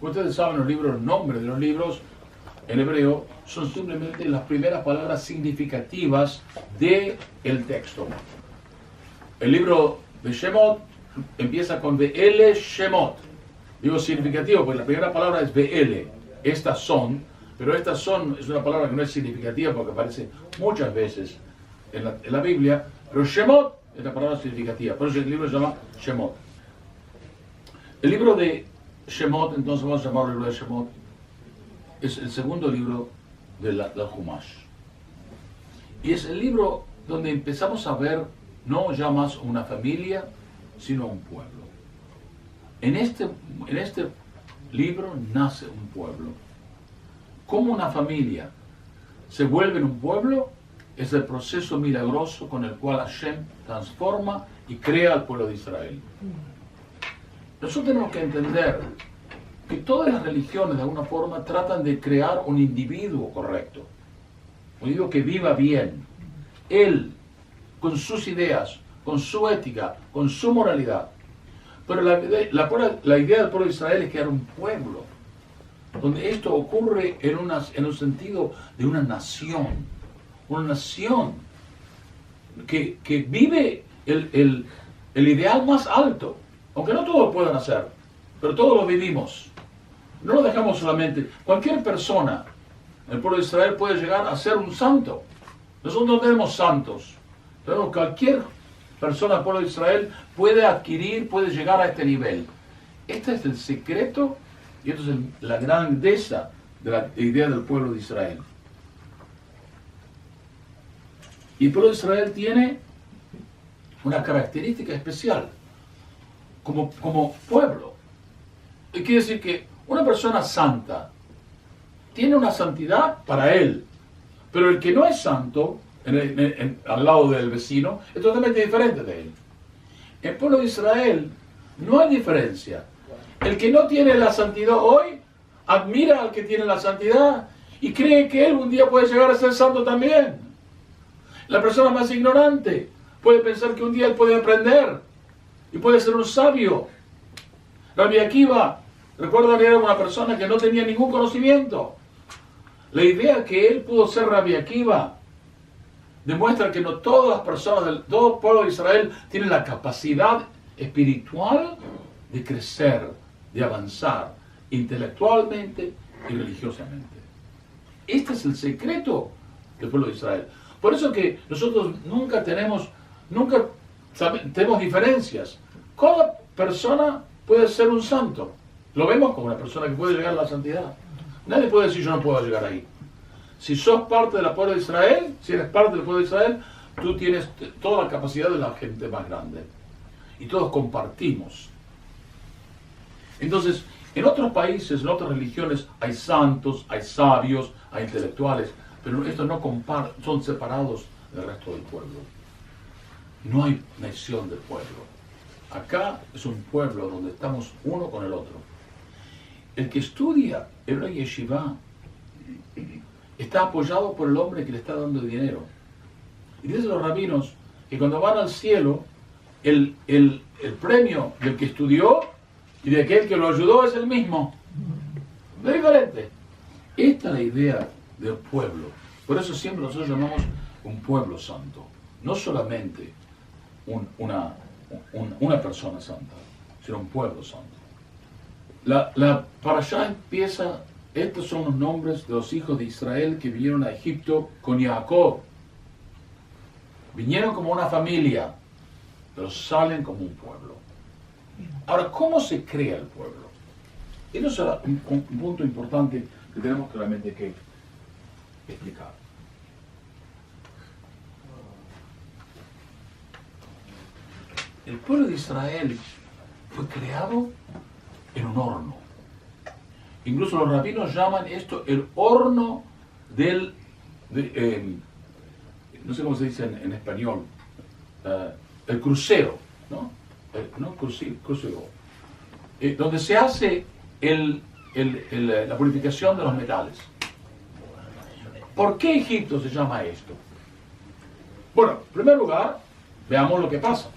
Como ustedes saben, los nombres de los libros en hebreo son simplemente las primeras palabras significativas del texto. El libro de Shemot empieza con Ve'ele Shemot. Digo significativo porque la primera palabra es Ve'ele. Estas son, pero estas son es una palabra que no es significativa porque aparece muchas veces en la Biblia, pero Shemot es la palabra significativa. Por eso el libro se llama Shemot. El libro de Shemot, entonces vamos a llamarlo el libro de Shemot, es el segundo libro del Humash. Y es el libro donde empezamos a ver no ya más una familia, sino un pueblo. En este libro nace un pueblo. ¿Cómo una familia se vuelve en un pueblo? Es el proceso milagroso con el cual Hashem transforma y crea al pueblo de Israel. Nosotros tenemos que entender que todas las religiones de alguna forma tratan de crear un individuo correcto, un individuo que viva bien, él, con sus ideas, con su ética, con su moralidad. Pero la idea del pueblo de Israel es crear un pueblo, donde esto ocurre en un sentido de una nación que vive el ideal más alto, aunque no todos lo puedan hacer, pero todos lo vivimos. No lo dejamos solamente. Cualquier persona en el pueblo de Israel puede llegar a ser un santo. Nosotros no tenemos santos, pero cualquier persona del pueblo de Israel puede llegar a este nivel. Este es el secreto y esto es la grandeza de la idea del pueblo de Israel. Y el pueblo de Israel tiene una característica especial como pueblo. Y quiere decir que una persona santa tiene una santidad para él, pero el que no es santo, al lado del vecino, es totalmente diferente de él. En el pueblo de Israel no hay diferencia. El que no tiene la santidad hoy, admira al que tiene la santidad y cree que él un día puede llegar a ser santo también. La persona más ignorante puede pensar que un día él puede aprender y puede ser un sabio. Rabbi Akiva, recuerdan, era una persona que no tenía ningún conocimiento. La idea que él pudo ser Rabbi Akiva demuestra que no todas las personas, todo el pueblo de Israel tienen la capacidad espiritual de crecer, de avanzar intelectualmente y religiosamente. Este es el secreto del pueblo de Israel. Por eso que nosotros nunca tenemos diferencias. Cada persona puede ser un santo. Lo vemos como una persona que puede llegar a la santidad. Nadie puede decir yo no puedo llegar ahí. Si sos parte del pueblo de Israel, si eres parte del pueblo de Israel, tú tienes toda la capacidad de la gente más grande. Y todos compartimos. Entonces, en otros países, en otras religiones, hay santos, hay sabios, hay intelectuales, pero estos no son separados del resto del pueblo. No hay nación del pueblo. Acá es un pueblo donde estamos uno con el otro. El que estudia Hebreo Yeshiva está apoyado por el hombre que le está dando dinero. Y dicen los rabinos que cuando van al cielo, el premio del que estudió y de aquel que lo ayudó es el mismo. No es diferente. Esta es la idea del pueblo. Por eso siempre nosotros llamamos un pueblo santo. No solamente una persona santa, sino un pueblo santo. La parashá empieza, estos son los nombres de los hijos de Israel que vinieron a Egipto con Jacob. Vinieron como una familia, pero salen como un pueblo. Ahora, ¿cómo se crea el pueblo? Eso es un punto importante que tenemos claramente que explicar. El pueblo de Israel fue creado en un horno. Incluso los rabinos llaman esto el horno no sé cómo se dice en español, el crucero, ¿no? Crucero. Donde se hace la purificación de los metales. ¿Por qué Egipto se llama esto? Bueno, en primer lugar, veamos lo que pasa.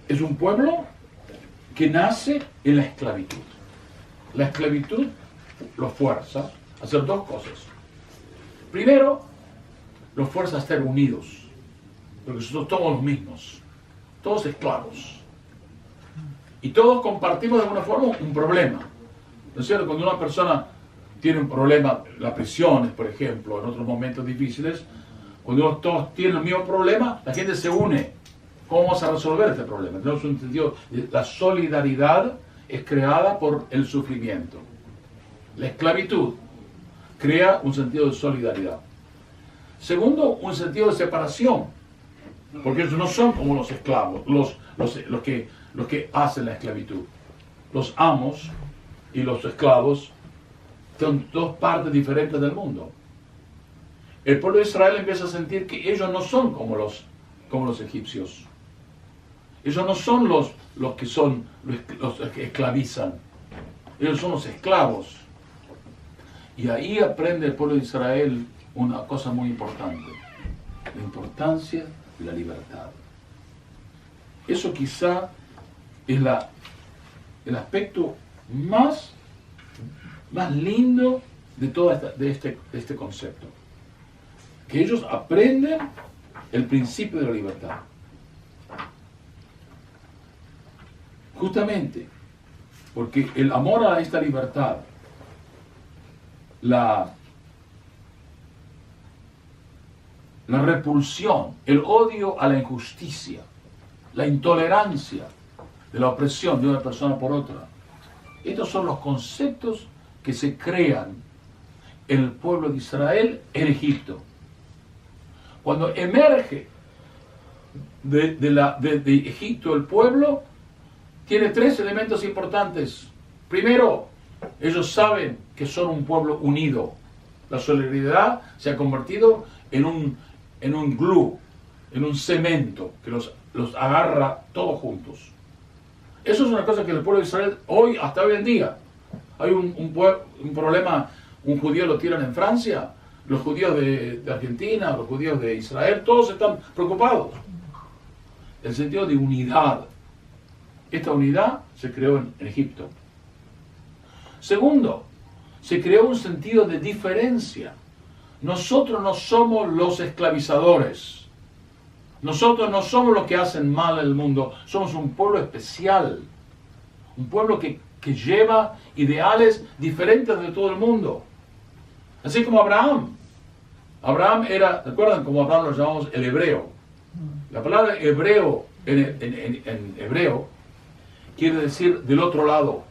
Es un pueblo que nace en la esclavitud. La esclavitud los fuerza a hacer dos cosas. Primero, los fuerza a estar unidos, porque nosotros todos los mismos, todos esclavos. Y todos compartimos de alguna forma un problema. ¿No es cierto? Cuando una persona tiene un problema, las prisiones, por ejemplo, en otros momentos difíciles, cuando todos tienen el mismo problema, la gente se une. ¿Cómo vamos a resolver este problema? Tenemos un sentido, la solidaridad es creada por el sufrimiento. La esclavitud crea un sentido de solidaridad. Segundo, un sentido de separación, porque ellos no son como los esclavos, los que hacen la esclavitud. Los amos y los esclavos son dos partes diferentes del mundo. El pueblo de Israel empieza a sentir que ellos no son como los egipcios. Ellos no son los que esclavizan. Ellos son los esclavos. Y ahí aprende el pueblo de Israel una cosa muy importante: la importancia de la libertad. Eso quizá es el aspecto más lindo de todo este concepto. Que ellos aprenden el principio de la libertad. Justamente porque el amor a esta libertad, la repulsión, el odio a la injusticia, la intolerancia de la opresión de una persona por otra, estos son los conceptos que se crean en el pueblo de Israel en Egipto. Cuando emerge de Egipto el pueblo, tiene tres elementos importantes. Primero, ellos saben que son un pueblo unido. La solidaridad se ha convertido en un glue, en un cemento que los agarra todos juntos. Eso es una cosa que el pueblo de Israel hasta hoy en día. Hay un problema, un judío lo tiran en Francia, los judíos de Argentina, los judíos de Israel, todos están preocupados. El sentido de unidad. Esta unidad se creó en Egipto. Segundo, se creó un sentido de diferencia. Nosotros no somos los esclavizadores. Nosotros no somos los que hacen mal al mundo. Somos un pueblo especial. Un pueblo que lleva ideales diferentes de todo el mundo. Así como Abraham. Abraham era, ¿recuerdan cómo Abraham lo llamamos el hebreo? La palabra hebreo en hebreo quiere decir del otro lado.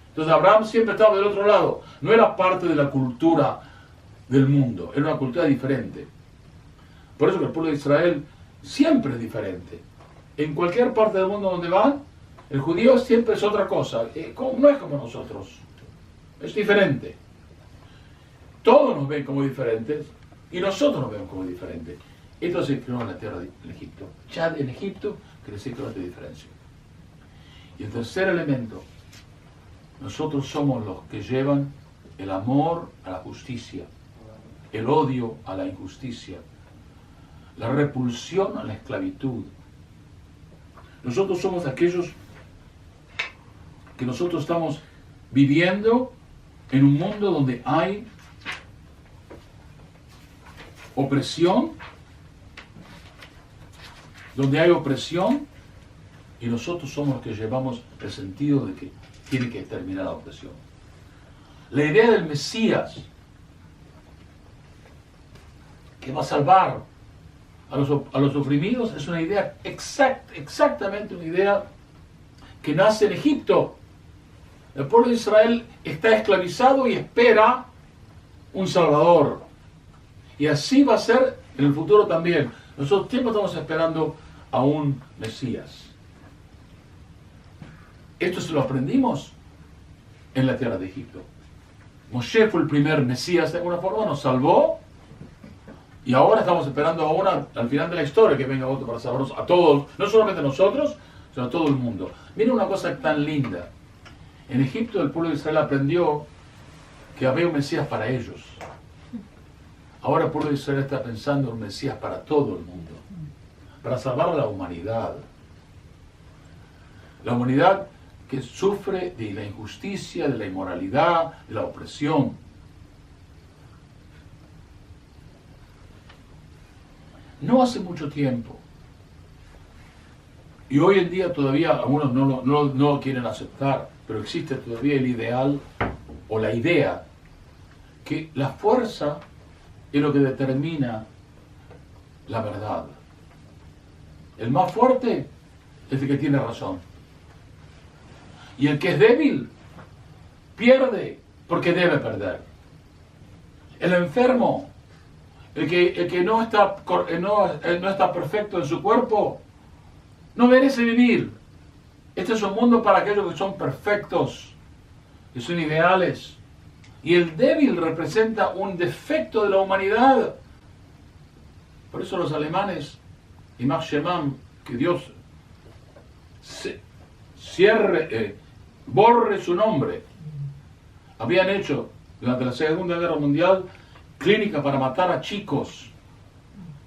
Entonces Abraham siempre estaba del otro lado. No era parte de la cultura del mundo, era una cultura diferente. Por eso que el pueblo de Israel siempre es diferente. En cualquier parte del mundo donde van, el judío siempre es otra cosa. No es como nosotros. Es diferente. Todos nos ven como diferentes y nosotros nos vemos como diferentes. Esto se creó en la tierra de Egipto. Ya en Egipto creció esta diferencia. Y el tercer elemento, nosotros somos los que llevan el amor a la justicia, el odio a la injusticia, la repulsión a la esclavitud. Nosotros somos aquellos que nosotros estamos viviendo en un mundo donde hay opresión, y nosotros somos los que llevamos el sentido de que tiene que terminar la opresión. La idea del Mesías que va a salvar a los oprimidos es una idea exactamente una idea que nace en Egipto. El pueblo de Israel está esclavizado y espera un Salvador. Y así va a ser en el futuro también. Nosotros siempre estamos esperando a un Mesías. Esto se lo aprendimos en la tierra de Egipto. Moshe fue el primer Mesías de alguna forma, nos salvó. Y ahora estamos esperando al final de la historia que venga otro para salvarnos a todos, no solamente a nosotros, sino a todo el mundo. Miren una cosa tan linda. En Egipto el pueblo de Israel aprendió que había un Mesías para ellos. Ahora el pueblo de Israel está pensando en un Mesías para todo el mundo, para salvar a la humanidad. La humanidad que sufre de la injusticia, de la inmoralidad, de la opresión. No hace mucho tiempo, y hoy en día todavía algunos no lo quieren aceptar, pero existe todavía el ideal o la idea que la fuerza es lo que determina la verdad. El más fuerte es el que tiene razón. Y el que es débil pierde porque debe perder. El enfermo, el que no está perfecto en su cuerpo, no merece vivir. Este es un mundo para aquellos que son perfectos, que son ideales. Y el débil representa un defecto de la humanidad. Por eso los alemanes, y Max Schemann, que Dios borre su nombre, habían hecho durante la Segunda Guerra Mundial clínica para matar a chicos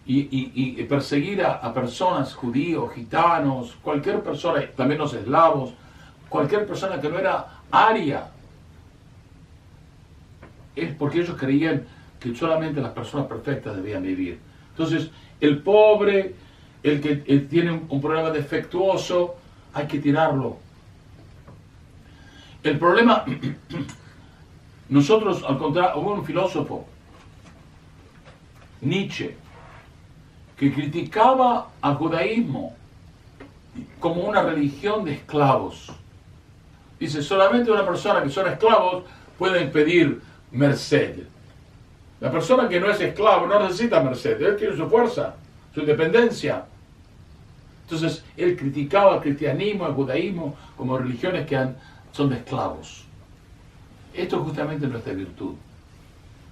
y perseguir a personas, judíos, gitanos, cualquier persona, también los eslavos, cualquier persona que no era aria. Es porque ellos creían que solamente las personas perfectas debían vivir. Entonces, el pobre, el que tiene un problema defectuoso, hay que tirarlo. El problema, nosotros, al contrario, hubo un filósofo, Nietzsche, que criticaba al judaísmo como una religión de esclavos. Dice, solamente una persona que son esclavos pueden pedir merced. La persona que no es esclavo no necesita merced, él tiene su fuerza, su independencia. Entonces, él criticaba al cristianismo, al judaísmo, como religiones que son de esclavos. Esto es justamente nuestra virtud.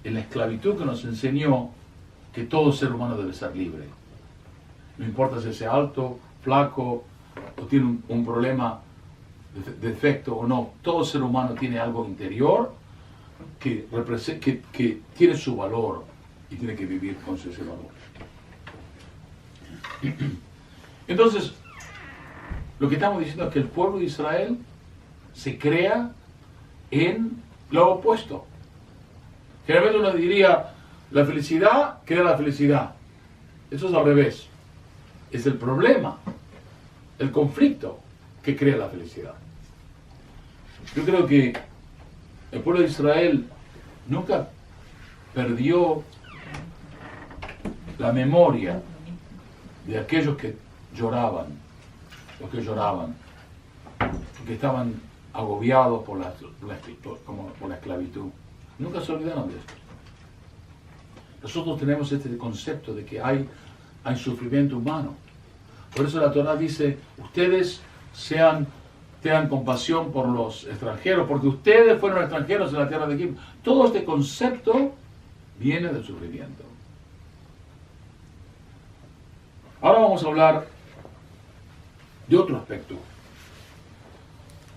En la esclavitud que nos enseñó que todo ser humano debe ser libre. No importa si es alto, flaco, o tiene un problema de defecto o no. Todo ser humano tiene algo interior que tiene su valor y tiene que vivir con ese valor. Entonces, lo que estamos diciendo es que el pueblo de Israel se crea en lo opuesto. Generalmente uno diría, la felicidad crea la felicidad. Eso es al revés. Es el problema, el conflicto que crea la felicidad. Yo creo que el pueblo de Israel nunca perdió la memoria de aquellos que lloraban, los que lloraban, que estaban agobiados por la esclavitud. Nunca se olvidaron de esto. Nosotros tenemos este concepto de que hay sufrimiento humano. Por eso la Torá dice, ustedes tengan compasión por los extranjeros, porque ustedes fueron extranjeros en la tierra de Egipto. Todo este concepto viene del sufrimiento. Ahora vamos a hablar de otro aspecto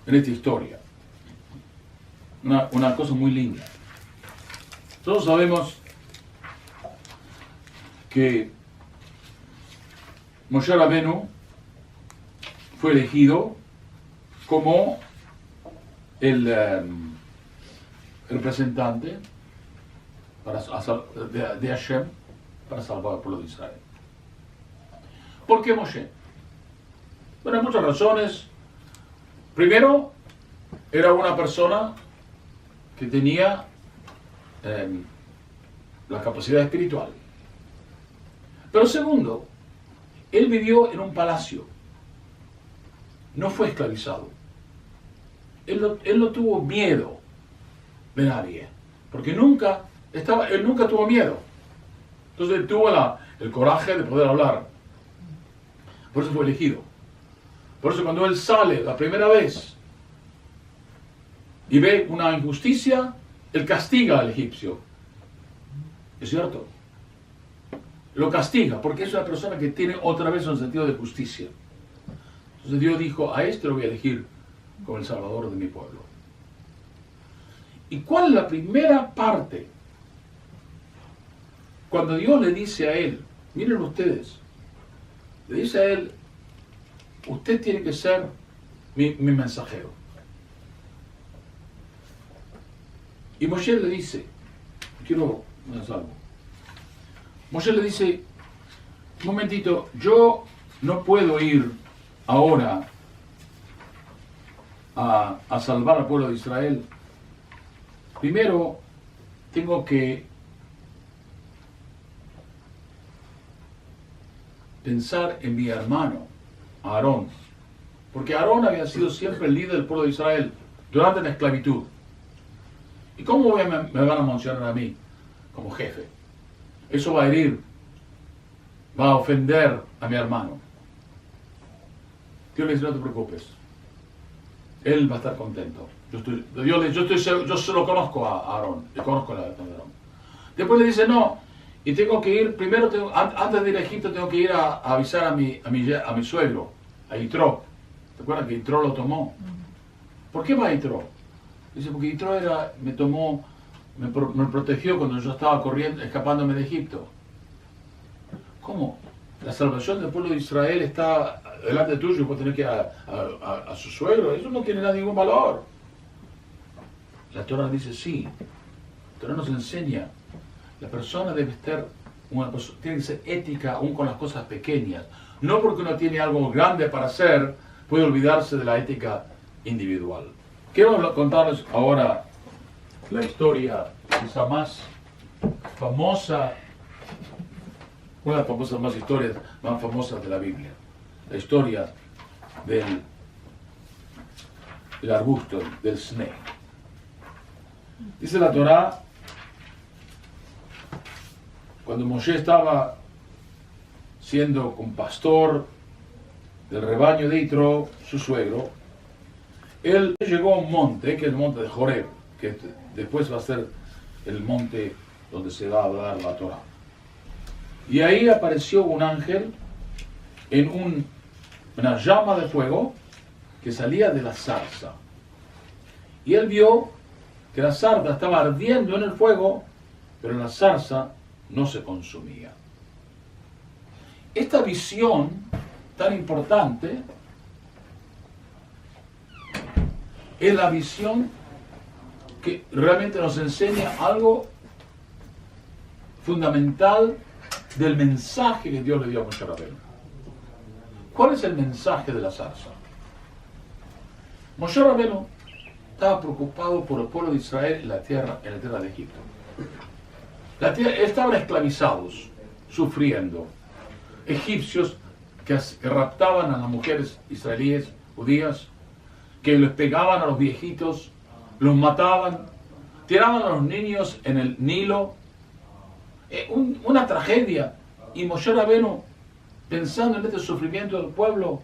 en esta historia. Una cosa muy linda. Todos sabemos que Moshe Rabenu fue elegido como el representante de Hashem para salvar al pueblo de Israel. ¿Por qué Moshe? Bueno, hay muchas razones. Primero, era una persona que tenía la capacidad espiritual. Pero segundo, él vivió en un palacio. No fue esclavizado. Él no tuvo miedo de nadie. Porque él nunca tuvo miedo. Entonces él tuvo el coraje de poder hablar. Por eso fue elegido. Por eso cuando él sale la primera vez y ve una injusticia, él castiga al egipcio. ¿Es cierto? Lo castiga porque es una persona que tiene otra vez un sentido de justicia. Entonces Dios dijo, a este lo voy a elegir como el salvador de mi pueblo. ¿Y cuál es la primera parte? Cuando Dios le dice a él, miren ustedes, le dice a él, usted tiene que ser mi mensajero. Y Moshe le dice, quiero algo. Moshe le dice, un momentito, yo no puedo ir ahora a salvar al pueblo de Israel. Primero, tengo que pensar en mi hermano, Aarón. Porque Aarón había sido siempre el líder del pueblo de Israel durante la esclavitud. ¿Y cómo me van a mencionar a mí como jefe? Eso va a herir, va a ofender a mi hermano. Dios le dice, no te preocupes. Él va a estar contento. Yo se lo conozco a Aarón, le conozco la verdad de Aarón. Después le dice, no, y tengo que ir, primero, antes de ir a Egipto, tengo que ir a avisar a mi suegro, a Yitro. ¿Te acuerdas que Yitro lo tomó? ¿Por qué va Yitro? Dice, porque Yitro me protegió cuando yo estaba corriendo, escapándome de Egipto. ¿Cómo? La salvación del pueblo de Israel está delante tuyo y vos tenés que ir a su suegro. Eso no tiene ningún valor. La Torah dice sí. La Torah nos enseña. La persona debe estar, tiene que ser ética aún con las cosas pequeñas. No porque uno tiene algo grande para hacer, puede olvidarse de la ética individual. Quiero contarles ahora la historia quizá más famosa, una de las historias más famosas de la Biblia. La historia del arbusto, del snake. Dice la Torá, cuando Moshe estaba siendo un pastor del rebaño de Yitro, su suegro, él llegó a un monte, que es el monte de Joreb, que después va a ser el monte donde se va a hablar la Torá. Y ahí apareció un ángel en una llama de fuego que salía de la zarza. Y él vio que la zarza estaba ardiendo en el fuego, pero la zarza no se consumía. Esta visión tan importante es la visión que realmente nos enseña algo fundamental del mensaje que Dios le dio a Moshe Rabbeinu. ¿Cuál es el mensaje de la zarza? Moshe Rabbeinu estaba preocupado por el pueblo de Israel en la tierra de Egipto. Estaban esclavizados, sufriendo. Egipcios que raptaban a las mujeres israelíes, judías, que les pegaban a los viejitos, los mataban, tiraban a los niños en el Nilo. Una tragedia. Y Moshe Rabbeinu, pensando en este sufrimiento del pueblo,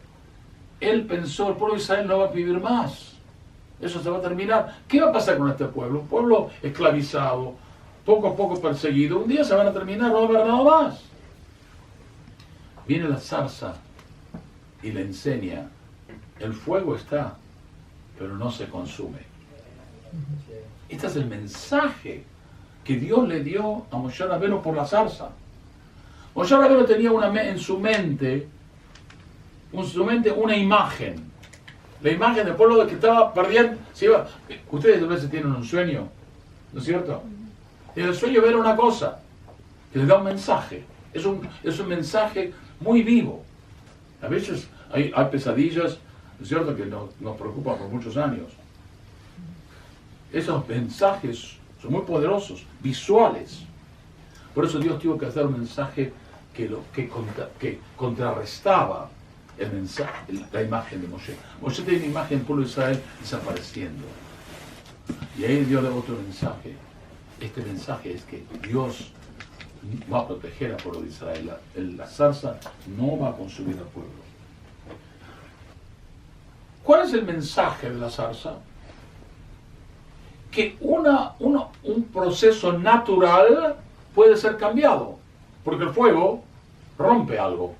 él pensó, el pueblo de Israel no va a vivir más. Eso se va a terminar. ¿Qué va a pasar con este pueblo? Un pueblo esclavizado, poco a poco perseguido. Un día se van a terminar, no va a haber nada más. Viene la zarza y le enseña, el fuego está, pero no se consume. Este es el mensaje que Dios le dio a Moshe Rabbeinu por la zarza. Moshe Rabbeinu tenía en su mente una imagen. La imagen del pueblo que estaba perdiendo. Ustedes a veces tienen un sueño, ¿no es cierto? Y el sueño ver una cosa que les da un mensaje. Es un mensaje muy vivo. A veces hay pesadillas, ¿no es cierto?, que nos preocupan por muchos años. Esos mensajes son muy poderosos, visuales. Por eso Dios tuvo que hacer un mensaje que contrarrestaba el mensaje, la imagen de Moshe. Moshe tiene una imagen del pueblo de Israel desapareciendo. Y ahí Dios le dio otro mensaje. Este mensaje es que Dios va a proteger al pueblo de Israel. La zarza no va a consumir al pueblo. ¿Cuál es el mensaje de la zarza? Que un proceso natural puede ser cambiado, porque el fuego rompe algo.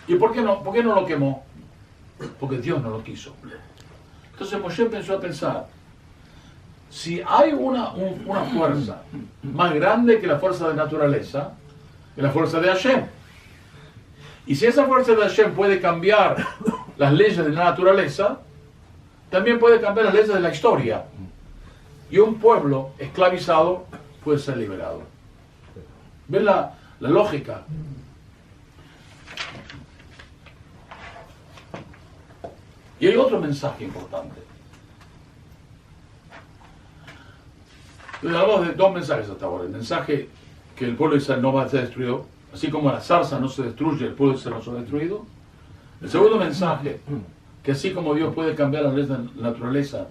¿Y por qué no lo quemó? Porque Dios no lo quiso. Entonces Moshe empezó a pensar, si hay una fuerza más grande que la fuerza de naturaleza, es la fuerza de Hashem. Y si esa fuerza de Hashem puede cambiar las leyes de la naturaleza, también puede cambiar las leyes de la historia. Y un pueblo esclavizado puede ser liberado. ¿Ven la lógica? Y hay otro mensaje importante. Hablamos de dos mensajes hasta ahora. El mensaje que el pueblo de Israel no va a ser destruido, así como la zarza no se destruye, el pueblo de Israel no será destruido. El segundo mensaje, que así como Dios puede cambiar las leyes de la naturaleza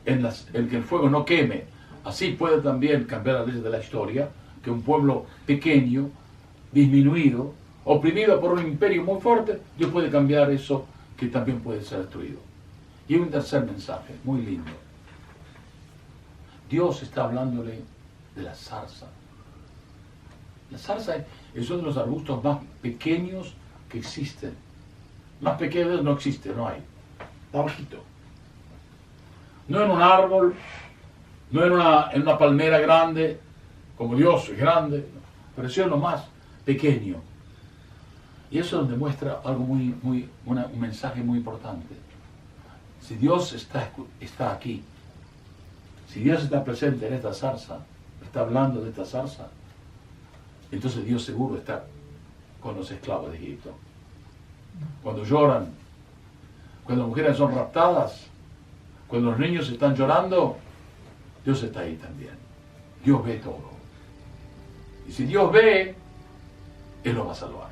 en que el fuego no queme, así puede también cambiar las leyes de la historia, que un pueblo pequeño, disminuido, oprimido por un imperio muy fuerte, Dios puede cambiar eso, que también puede ser destruido. Y un tercer mensaje, muy lindo. Dios está hablándole de la zarza. La zarza es uno de los arbustos más pequeños que existen. Más pequeños no existe, no hay. Está bajito. No en un árbol, no en una palmera grande, como Dios es grande, pero es lo más pequeño. Y eso demuestra algo un mensaje muy importante. Si Dios está aquí, si Dios está presente en esta zarza, está hablando de esta zarza, entonces Dios seguro está con los esclavos de Egipto. Cuando lloran, cuando las mujeres son raptadas, cuando los niños están llorando, Dios está ahí también. Dios ve todo. Y si Dios ve, Él lo va a salvar.